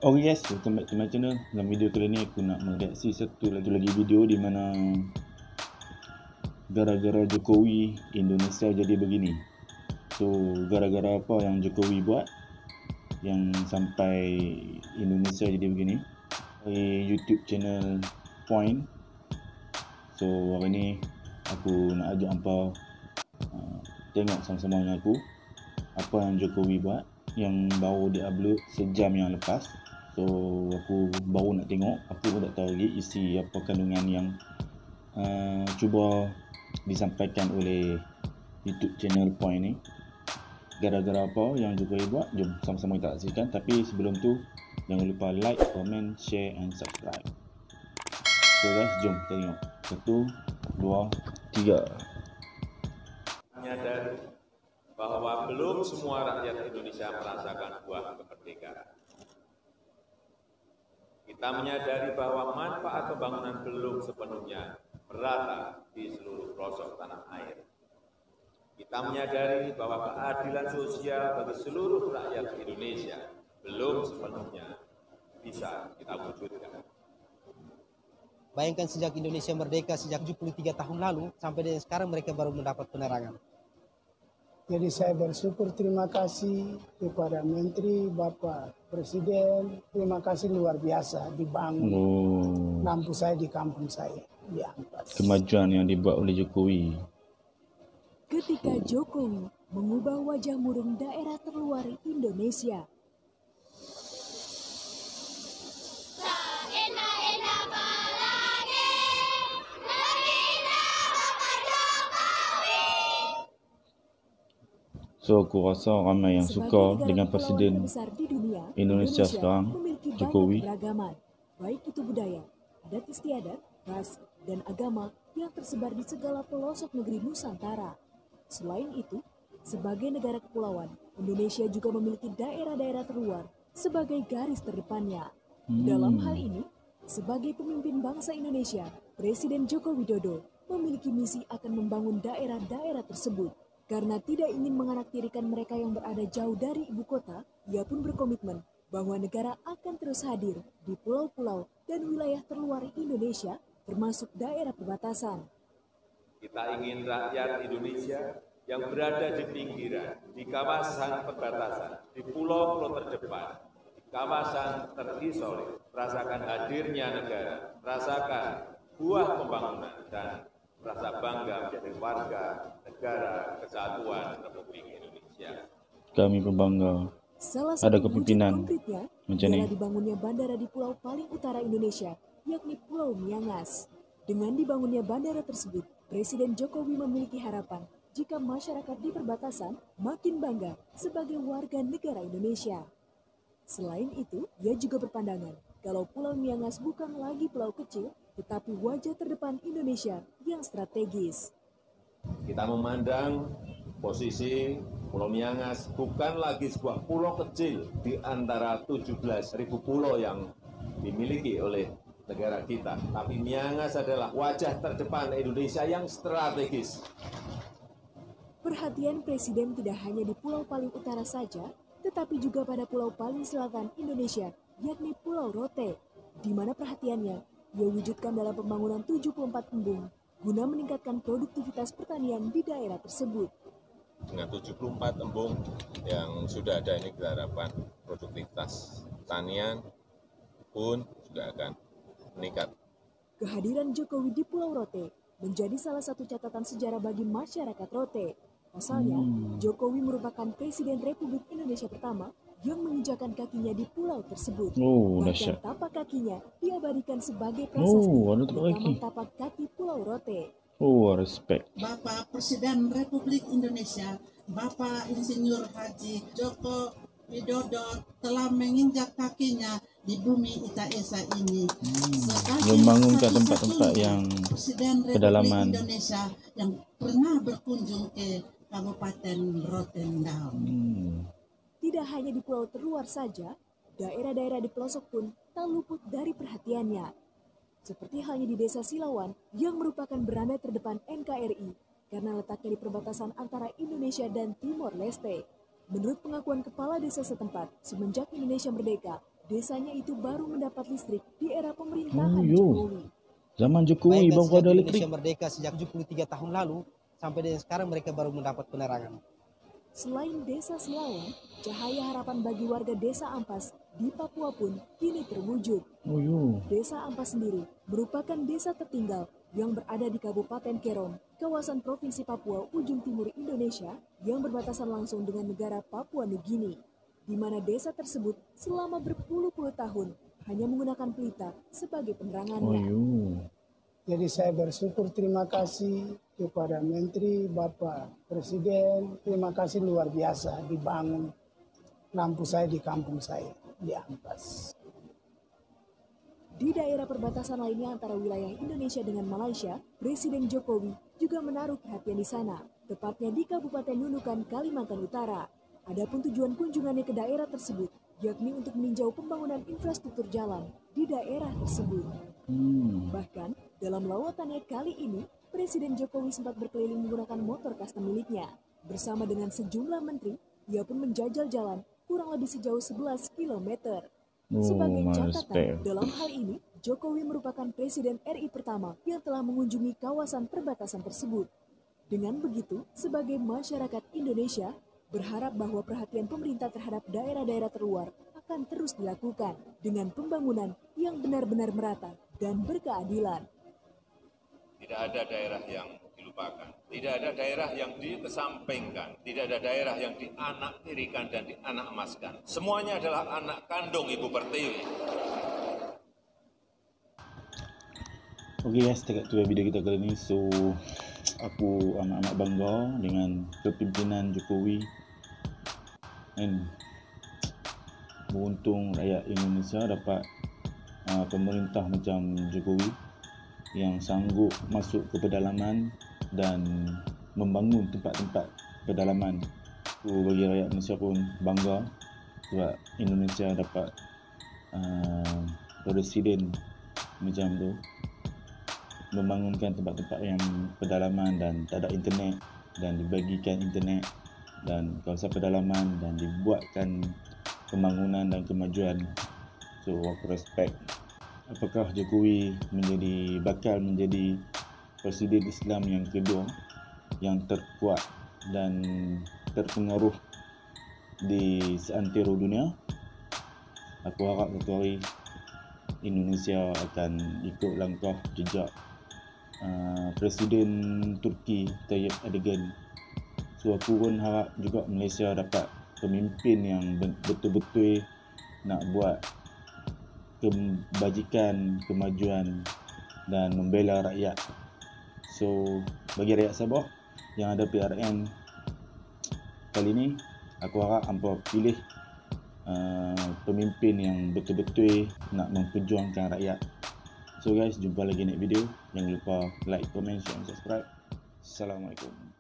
Oh yes, welcome back to my channel. Dalam video kali ni aku nak mereaksi satu lagi video di mana gara-gara Jokowi Indonesia jadi begini. So gara-gara apa yang Jokowi buat yang sampai Indonesia jadi begini? YouTube channel Point. So hari ni aku nak ajak hampa tengok sama-sama dengan aku apa yang Jokowi buat yang baru di-upload sejam yang lepas. So aku baru nak tengok, aku pun tak tahu lagi isi apa kandungan yang cuba disampaikan oleh YouTube channel Point ni. Gara-gara apa yang Jokowi buat, jom sama-sama kita saksikan. Tapi sebelum tu jangan lupa like, comment, share and subscribe. So guys, jom kita tengok. 1, 2, 3. Menyadari bahwa belum semua rakyat Indonesia merasakan buah kemerdekaan. Kita menyadari bahwa manfaat pembangunan belum sepenuhnya merata di seluruh pelosok tanah air. Kita menyadari bahwa keadilan sosial bagi seluruh rakyat Indonesia belum sepenuhnya bisa kita wujudkan. Bayangkan sejak Indonesia merdeka sejak 73 tahun lalu sampai dengan sekarang mereka baru mendapat penerangan. Jadi saya bersyukur, terima kasih kepada Menteri, Bapak Presiden, terima kasih luar biasa dibangun lampu saya di kampung saya di Ampas. Kemajuan yang dibuat oleh Jokowi. Ketika Jokowi mengubah wajah murung daerah terluar Indonesia. So aku rasa ramai yang suka dengan Presiden Indonesia sekarang, Jokowi. Keragaman, baik itu budaya, adat istiadat, ras, dan agama yang tersebar di segala pelosok negeri Nusantara. Selain itu, sebagai negara kepulauan, Indonesia juga memiliki daerah-daerah terluar sebagai garis terdepannya. Dalam hal ini, sebagai pemimpin bangsa Indonesia, Presiden Joko Widodo memiliki misi akan membangun daerah-daerah tersebut. Karena tidak ingin menganaktirikan mereka yang berada jauh dari ibu kota, ia pun berkomitmen bahwa negara akan terus hadir di pulau-pulau dan wilayah terluar Indonesia, termasuk daerah perbatasan. Kita ingin rakyat Indonesia yang berada di pinggiran, di kawasan perbatasan, di pulau-pulau terdepan, di kawasan terisolir, merasakan hadirnya negara, merasakan buah pembangunan dan merasa bangga menjadi warga negara kesatuan Republik Indonesia. Kami berbangga. Salah Ada satu kepimpinan konkretnya macam ni. adalah dibangunnya bandara di pulau paling utara Indonesia, yakni Pulau Miangas. Dengan dibangunnya bandara tersebut, Presiden Jokowi memiliki harapan jika masyarakat di perbatasan makin bangga sebagai warga negara Indonesia. Selain itu, ia juga berpandangan kalau Pulau Miangas bukan lagi pulau kecil, tetapi wajah terdepan Indonesia yang strategis. Kita memandang posisi Pulau Miangas bukan lagi sebuah pulau kecil di antara 17.000 pulau yang dimiliki oleh negara kita. Tapi Miangas adalah wajah terdepan Indonesia yang strategis. Perhatian Presiden tidak hanya di pulau paling utara saja, tetapi juga pada pulau paling selatan Indonesia, yakni Pulau Rote, di mana perhatiannya ia wujudkan dalam pembangunan 74 embung guna meningkatkan produktivitas pertanian di daerah tersebut. Dengan 74 embung yang sudah ada ini, kita harapkan produktivitas pertanian pun juga akan meningkat. Kehadiran Jokowi di Pulau Rote menjadi salah satu catatan sejarah bagi masyarakat Rote. Pasalnya, Jokowi merupakan Presiden Republik Indonesia pertama yang menginjakan kakinya di pulau tersebut. Bahkan tapak kakinya diabadikan sebagai prasasti di Taman Tapak Kaki Pulau Rote. Respect. Bapak Presiden Republik Indonesia, Bapak Insinyur Haji Joko Widodo telah menginjak kakinya di bumi Itaesa ini. Membangunkan tempat-tempat yang Presiden pedalaman Republik Indonesia yang pernah berkunjung ke Kabupaten Rotendao. Tidak hanya di pulau terluar saja, daerah-daerah di pelosok pun tak luput dari perhatiannya. Seperti halnya di Desa Silawan yang merupakan beranda terdepan NKRI karena letaknya di perbatasan antara Indonesia dan Timor Leste. Menurut pengakuan kepala desa setempat, semenjak Indonesia merdeka, desanya itu baru mendapat listrik di era pemerintahan Oh, yo. Jokowi. Zaman Jokowi Bayangkan baru sejak ada elektrik. Indonesia merdeka sejak 73 tahun lalu sampai dengan sekarang mereka baru mendapat penerangan. Selain desa Silawan, cahaya harapan bagi warga desa Ampas di Papua pun kini terwujud. Oh, yo. Desa Ampas sendiri merupakan desa tertinggal yang berada di Kabupaten Kerom, kawasan Provinsi Papua ujung timur Indonesia yang berbatasan langsung dengan negara Papua Nugini, di mana desa tersebut selama berpuluh-puluh tahun hanya menggunakan pelita sebagai Oh, penerangannya. yo. Jadi saya bersyukur, terima kasih kepada Menteri, Bapak Presiden, terima kasih luar biasa dibangun lampu saya di kampung saya, di Ampas. Di daerah perbatasan lainnya antara wilayah Indonesia dengan Malaysia, Presiden Jokowi juga menaruh perhatian di sana, tepatnya di Kabupaten Nunukan, Kalimantan Utara. Adapun tujuan kunjungannya ke daerah tersebut, yakni untuk meninjau pembangunan infrastruktur jalan di daerah tersebut. Bahkan, dalam lawatannya kali ini, Presiden Jokowi sempat berkeliling menggunakan motor custom miliknya. Bersama dengan sejumlah menteri, ia pun menjajal jalan kurang lebih sejauh 11 km. Sebagai catatan, dalam hal ini, Jokowi merupakan Presiden RI pertama yang telah mengunjungi kawasan perbatasan tersebut. Dengan begitu, sebagai masyarakat Indonesia, berharap bahwa perhatian pemerintah terhadap daerah-daerah terluar akan terus dilakukan dengan pembangunan yang benar-benar merata dan berkeadilan. Tidak ada daerah yang dilupakan, tidak ada daerah yang dikesampingkan, tidak ada daerah yang dianaktirikan dan dianakmaskan. Semuanya adalah anak kandung Ibu Pertiwi. Okey guys, setakat tu video kita kali ni. So, aku amat-amat bangga dengan kepimpinan Jokowi. Dan beruntung rakyat Indonesia dapat pemerintah macam Jokowi yang sanggup masuk ke pedalaman dan membangun tempat-tempat pedalaman. So, bagi rakyat Malaysia pun bangga sebab Indonesia dapat presiden macam tu, membangunkan tempat-tempat yang pedalaman dan tak ada internet, dan dibagikan internet dan kawasan pedalaman dan dibuatkan pembangunan dan kemajuan. So, aku respect. Apakah Jokowi bakal menjadi Presiden Islam yang kedua yang terkuat dan terpengaruh di seantero dunia? Aku harap satu hari Indonesia akan ikut langkah jejak Presiden Turki Tayyip Erdogan. So, aku pun harap juga Malaysia dapat pemimpin yang betul-betul nak buat kebajikan, kemajuan dan membela rakyat. So, bagi rakyat Sabah yang ada PRN kali ni, aku harap hampa pilih pemimpin yang betul-betul nak memperjuangkan rakyat. So guys, jumpa lagi next video. Jangan lupa like, comment, share dan subscribe. Assalamualaikum.